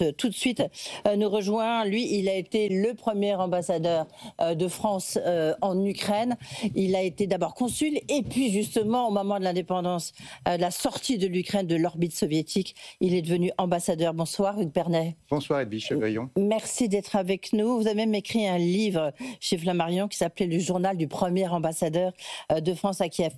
reste tout de suite nous rejoint. Lui, il a été le premier ambassadeur de France en Ukraine. Il a été d'abord consul et puis justement au moment de l'indépendance, de la sortie de l'Ukraine de l'orbite soviétique, il est devenu ambassadeur. Bonsoir Hugues Pernet. Bonsoir Edwige Chevrillon. Merci d'être avec nous. Vous avez même écrit un livre chez Flammarion qui s'appelait Le journal du premier ambassadeur de France à Kiev.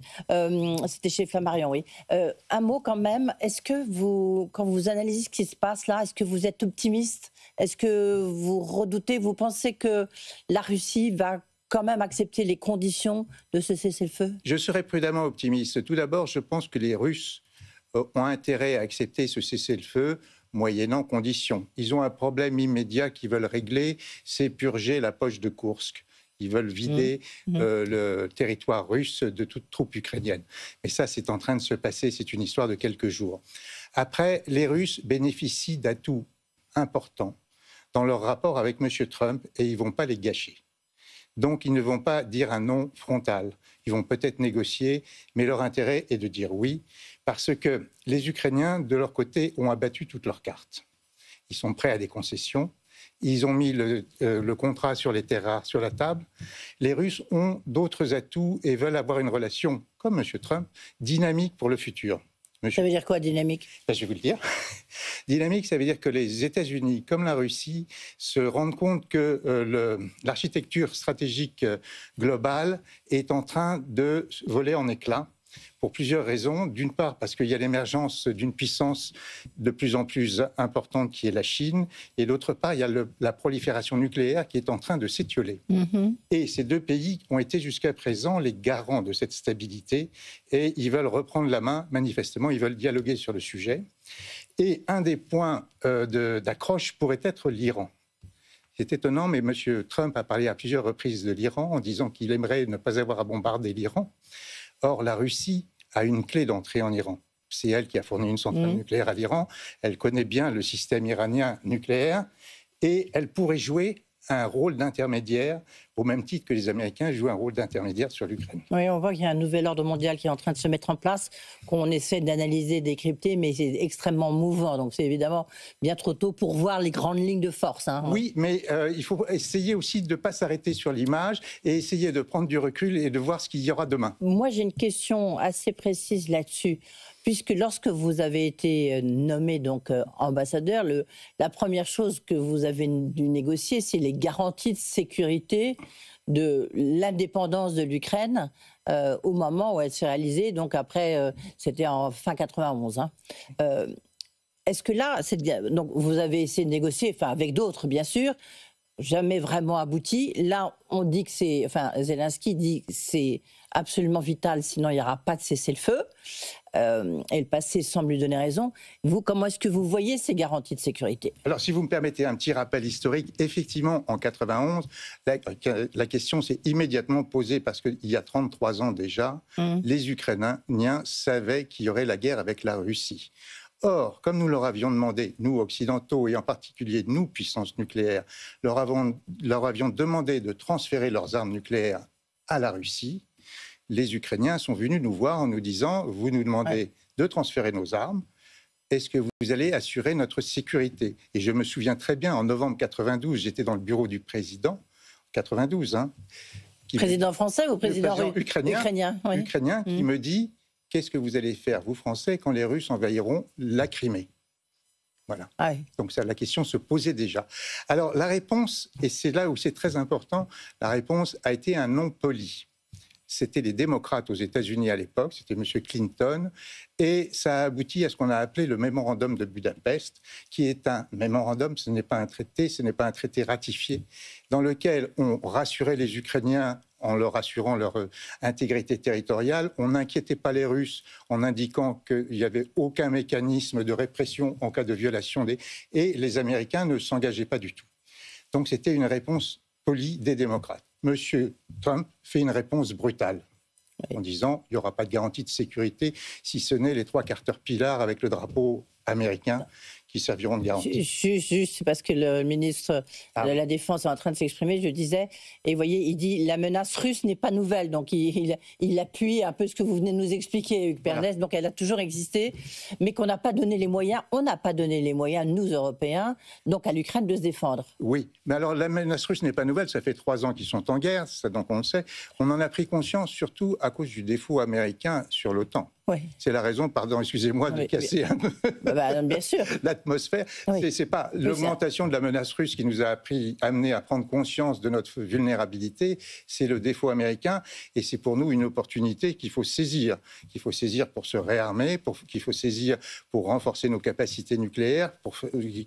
C'était chez Flammarion, oui. Un mot quand même, est-ce que vous, quand vous analysez ce qui se passe là, est-ce que vous êtes optimiste? Est-ce que vous redoutez, vous pensez que la Russie va quand même accepter les conditions de ce cessez-le-feu? Je serais prudemment optimiste. Tout d'abord, je pense que les Russes ont intérêt à accepter ce cessez-le-feu moyennant conditions. Ils ont un problème immédiat qu'ils veulent régler, c'est purger la poche de Koursk. Ils veulent vider le territoire russe de toute troupe ukrainienne. Mais ça, c'est en train de se passer, c'est une histoire de quelques jours. Après, les Russes bénéficient d'atouts importants dans leur rapport avec M. Trump et ils ne vont pas les gâcher. Donc, ils ne vont pas dire un non frontal. Ils vont peut-être négocier, mais leur intérêt est de dire oui, parce que les Ukrainiens, de leur côté, ont abattu toutes leurs cartes. Ils sont prêts à des concessions. Ils ont mis le contrat sur les terres rares sur la table. Les Russes ont d'autres atouts et veulent avoir une relation, comme M. Trump, dynamique pour le futur. Ça veut dire quoi, dynamique? Je vais vous le dire. Dynamique, ça veut dire que les États-Unis, comme la Russie, se rendent compte que l'architecture stratégique globale est en train de voler en éclats pour plusieurs raisons. D'une part, parce qu'il y a l'émergence d'une puissance de plus en plus importante qui est la Chine. Et d'autre part, il y a la prolifération nucléaire qui est en train de s'étioler. Et ces deux pays ont été jusqu'à présent les garants de cette stabilité. Et ils veulent reprendre la main, manifestement. Ils veulent dialoguer sur le sujet. Et un des points d'accroche pourrait être l'Iran. C'est étonnant, mais M. Trump a parlé à plusieurs reprises de l'Iran en disant qu'il aimerait ne pas avoir à bombarder l'Iran. Or, la Russie a une clé d'entrée en Iran. C'est elle qui a fourni une centrale nucléaire à l'Iran. Elle connaît bien le système iranien nucléaire et elle pourrait jouer un rôle d'intermédiaire au même titre que les Américains jouent un rôle d'intermédiaire sur l'Ukraine. Oui, on voit qu'il y a un nouvel ordre mondial qui est en train de se mettre en place, qu'on essaie d'analyser, décrypter, mais c'est extrêmement mouvant. Donc c'est évidemment bien trop tôt pour voir les grandes lignes de force. Oui, mais il faut essayer aussi de ne pas s'arrêter sur l'image et essayer de prendre du recul et de voir ce qu'il y aura demain. Moi, j'ai une question assez précise là-dessus. Puisque lorsque vous avez été nommé donc ambassadeur, la première chose que vous avez dû négocier, c'est les garanties de sécurité de l'indépendance de l'Ukraine au moment où elle s'est réalisée. Donc après, c'était en fin 91. Est-ce que là, donc vous avez essayé de négocier, enfin avec d'autres bien sûr, jamais vraiment abouti. Là, on dit que c'est, enfin Zelensky dit que c'est absolument vital, sinon il n'y aura pas de cessez-le-feu. Et le passé semble lui donner raison. Vous, comment est-ce que vous voyez ces garanties de sécurité? Alors, si vous me permettez un petit rappel historique, effectivement, en 91, la question s'est immédiatement posée parce qu'il y a 33 ans déjà, les Ukrainiens savaient qu'il y aurait la guerre avec la Russie. Or, comme nous leur avions demandé, nous occidentaux et en particulier nous, puissance nucléaire, leur avions demandé de transférer leurs armes nucléaires à la Russie, les Ukrainiens sont venus nous voir en nous disant « Vous nous demandez de transférer nos armes, est-ce que vous allez assurer notre sécurité ?» Et je me souviens très bien, en novembre 92, j'étais dans le bureau du président, 92, président français ou président ukrainien qui me dit « Qu'est-ce que vous allez faire, vous Français, quand les Russes envahiront la Crimée ?» Voilà. Donc ça, la question se posait déjà. Alors la réponse, et c'est là où c'est très important, la réponse a été un non poli. C'était les démocrates aux États-Unis à l'époque, c'était M. Clinton, et ça a abouti à ce qu'on a appelé le mémorandum de Budapest, qui est un mémorandum, ce n'est pas un traité, ce n'est pas un traité ratifié, dans lequel on rassurait les Ukrainiens en leur assurant leur intégrité territoriale, on n'inquiétait pas les Russes en indiquant qu'il n'y avait aucun mécanisme de répression en cas de violation et les Américains ne s'engageaient pas du tout. Donc c'était une réponse polie des démocrates. M. Trump fait une réponse brutale en disant il n'y aura pas de garantie de sécurité si ce n'est les 3 Caterpillar avec le drapeau américain qui serviront de garantie. Juste parce que le ministre de la Défense est en train de s'exprimer, je disais, et vous voyez, il dit la menace russe n'est pas nouvelle, donc il appuie un peu ce que vous venez de nous expliquer, Hugues Pernès, donc elle a toujours existé, mais qu'on n'a pas donné les moyens, on n'a pas donné les moyens, nous Européens, donc à l'Ukraine de se défendre. Oui, mais alors la menace russe n'est pas nouvelle, ça fait 3 ans qu'ils sont en guerre, ça donc on le sait. On en a pris conscience surtout à cause du défaut américain sur l'OTAN. Oui. C'est la raison, pardon, excusez-moi, de casser un peu bien sûr. l'atmosphère. Oui. C'est pas l'augmentation de la menace russe qui nous a amené à prendre conscience de notre vulnérabilité, c'est le défaut américain, et c'est pour nous une opportunité qu'il faut saisir pour se réarmer, qu'il faut saisir pour renforcer nos capacités nucléaires,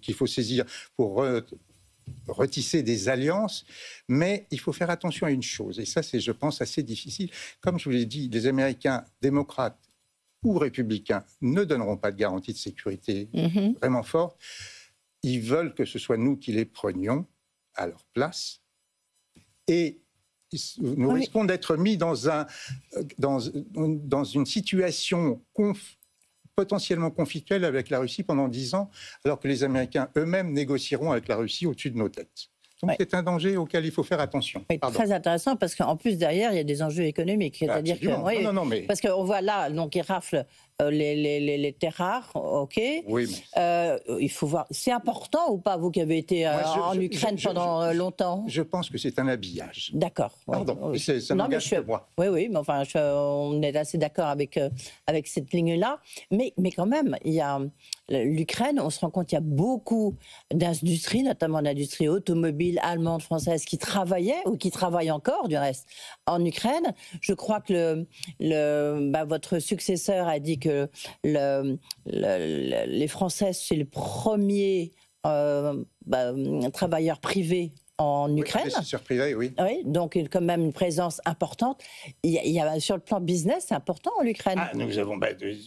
qu'il faut saisir pour retisser des alliances, mais il faut faire attention à une chose, et ça c'est, je pense, assez difficile. Comme je vous l'ai dit, les Américains démocrates ou républicains ne donneront pas de garantie de sécurité vraiment forte. Ils veulent que ce soit nous qui les prenions à leur place, et nous risquons d'être mis dans une situation potentiellement conflictuelle avec la Russie pendant 10 ans, alors que les Américains eux-mêmes négocieront avec la Russie au-dessus de nos têtes. Donc c'est un danger auquel il faut faire attention. Oui, très intéressant, parce qu'en plus derrière, il y a des enjeux économiques. C'est-à-dire que, parce qu'on voit là, donc ils raflent les terres rares, ok. Oui, mais... il faut voir. C'est important ou pas, vous qui avez été en Ukraine pendant longtemps? Je pense que c'est un habillage. D'accord. Pardon, ça n'engage que moi. Oui, mais enfin, on est assez d'accord avec cette ligne-là. Mais quand même, il y a l'Ukraine, on se rend compte qu'il y a beaucoup d'industries, notamment l'industrie automobile allemande, française, qui travaillaient, ou qui travaillent encore, du reste, en Ukraine. Je crois que votre successeur a dit que les Français, c'est le premier travailleur privé en Ukraine. Investisseur privé, oui. Oui, donc quand même une présence importante. Il y a sur le plan business, c'est important en Ukraine. Ah, nous avons,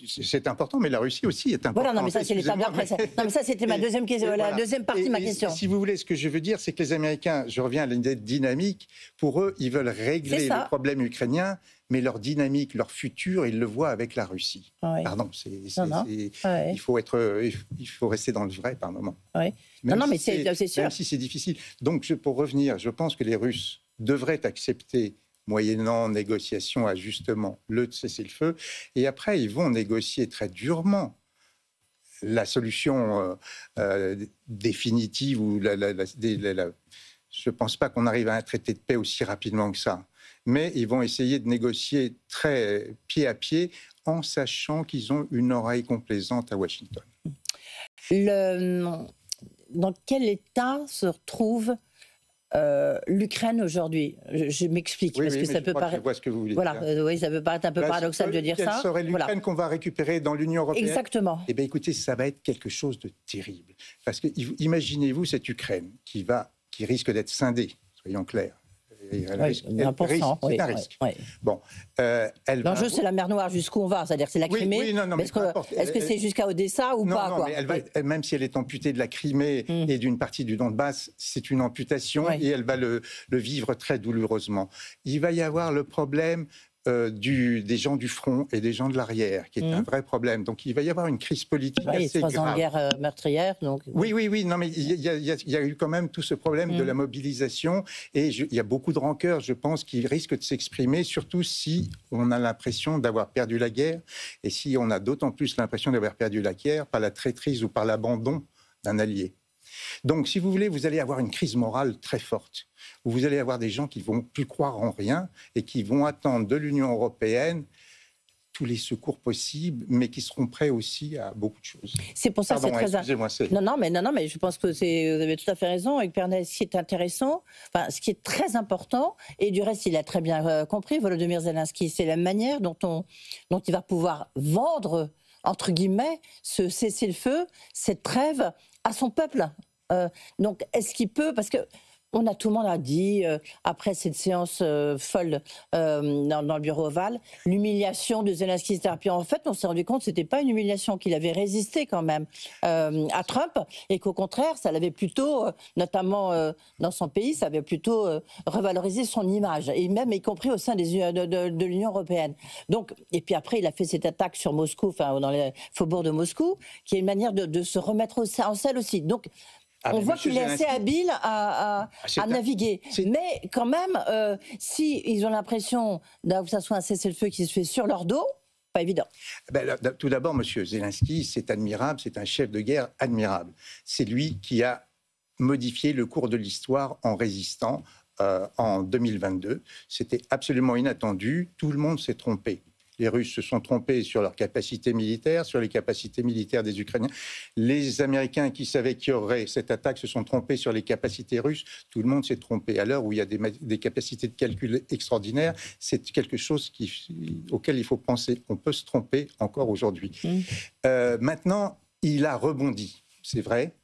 c'est important, mais la Russie aussi est importante. Voilà, non, mais ça, c'est les tables après. Non, mais ça, c'était ma deuxième question, la deuxième partie de ma question. Si vous voulez, ce que je veux dire, c'est que les Américains, je reviens à l'idée de dynamique, pour eux, ils veulent régler le problème ukrainien, mais leur dynamique, leur futur, ils le voient avec la Russie. Oui. Pardon, il faut rester dans le vrai par moment. Oui. Mais c'est sûr. Même si c'est difficile. Donc, pour revenir, je pense que les Russes devraient accepter, moyennant négociation, ajustement, le cessez-le-feu, et après, ils vont négocier très durement la solution définitive, ou je ne pense pas qu'on arrive à un traité de paix aussi rapidement que ça. Mais ils vont essayer de négocier très pied à pied, en sachant qu'ils ont une oreille complaisante à Washington. Dans quel état se retrouve l'Ukraine aujourd'hui? Je m'explique, parce que ça peut paraître... Je vois ce que vous voulez dire. Oui, ça peut paraître un peu paradoxal de dire ça. Quelle serait l'Ukraine qu'on va récupérer dans l'Union européenne? Exactement. Eh bien, écoutez, ça va être quelque chose de terrible. Parce que imaginez-vous cette Ukraine qui risque d'être scindée, soyons clairs. C'est un risque. Oui. Bon, l'enjeu, c'est la mer Noire, jusqu'où on va, c'est-à-dire c'est la Crimée. Est-ce que c'est jusqu'à Odessa ou pas? Non, mais même si elle est amputée de la Crimée et d'une partie du Donbass, c'est une amputation et elle va le vivre très douloureusement. Il va y avoir le problème des gens du front et des gens de l'arrière, qui est un vrai problème. Donc il va y avoir une crise politique assez grave. 3 ans de guerre meurtrière. Donc... Oui, non, mais il y a eu quand même tout ce problème de la mobilisation, et il y a beaucoup de rancœur, je pense, qui risque de s'exprimer, surtout si on a l'impression d'avoir perdu la guerre, et si on a d'autant plus l'impression d'avoir perdu la guerre par la traîtrise ou par l'abandon d'un allié. Donc, si vous voulez, vous allez avoir une crise morale très forte, où vous allez avoir des gens qui ne vont plus croire en rien et qui vont attendre de l'Union européenne tous les secours possibles, mais qui seront prêts aussi à beaucoup de choses. C'est pour ça que c'est très... Excusez-moi, non, mais je pense que vous avez tout à fait raison. Hugues Pernès, ce qui est intéressant, ce qui est très important, et du reste, il a très bien compris, Volodymyr Zelensky, c'est la manière dont il va pouvoir vendre, entre guillemets, ce cessez-le-feu, cette trêve à son peuple. Donc, est-ce qu'il peut... Parce que On a tout le monde a dit, après cette séance folle dans le bureau ovale, l'humiliation de Zelensky, etc. Puis en fait, on s'est rendu compte que c'était pas une humiliation, qu'il avait résisté quand même à Trump, et qu'au contraire, ça l'avait plutôt, notamment dans son pays, ça avait plutôt revalorisé son image, et même y compris au sein de l'Union européenne. Donc, et puis après, il a fait cette attaque sur Moscou, enfin dans les faubourgs de Moscou, qui est une manière de se remettre en selle aussi. Donc, on voit qu'il est assez habile à naviguer. Mais quand même, si ils ont l'impression que ça soit un cessez-le-feu qui se fait sur leur dos, pas évident. Tout d'abord, M. Zelensky, c'est admirable, c'est un chef de guerre admirable. C'est lui qui a modifié le cours de l'histoire en résistant en 2022. C'était absolument inattendu, tout le monde s'est trompé. Les Russes se sont trompés sur leurs capacités militaires, sur les capacités militaires des Ukrainiens. Les Américains qui savaient qu'il y aurait cette attaque se sont trompés sur les capacités russes. Tout le monde s'est trompé. À l'heure où il y a des capacités de calcul extraordinaires, c'est quelque chose auquel il faut penser. On peut se tromper encore aujourd'hui. Maintenant, il a rebondi, c'est vrai.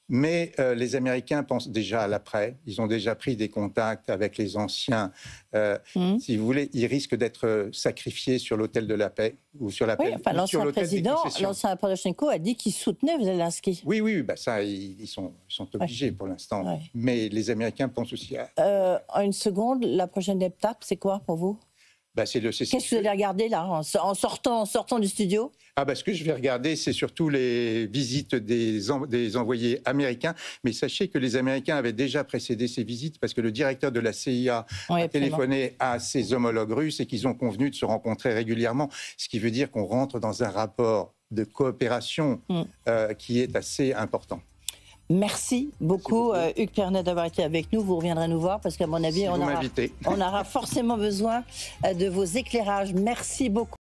Mais les Américains pensent déjà à l'après. Ils ont déjà pris des contacts avec les anciens. Si vous voulez, ils risquent d'être sacrifiés sur l'autel de la paix ou sur la paix. Enfin, l'ancien président, l'ancien Poroshenko a dit qu'il soutenait Zelensky. Oui, ça, ils sont obligés pour l'instant. Ouais. Mais les Américains pensent aussi à... En une seconde, la prochaine étape, c'est quoi pour vous? C'est le cessez-le-feu. Qu'est-ce que vous allez regarder là, en sortant du studio? Ce que je vais regarder, c'est surtout les visites des envoyés américains. Mais sachez que les Américains avaient déjà précédé ces visites parce que le directeur de la CIA a téléphoné à ses homologues russes et qu'ils ont convenu de se rencontrer régulièrement. Ce qui veut dire qu'on rentre dans un rapport de coopération qui est assez important. Merci beaucoup, Hugues Pernet, d'avoir été avec nous. Vous reviendrez nous voir parce qu'à mon avis, on aura forcément besoin de vos éclairages. Merci beaucoup.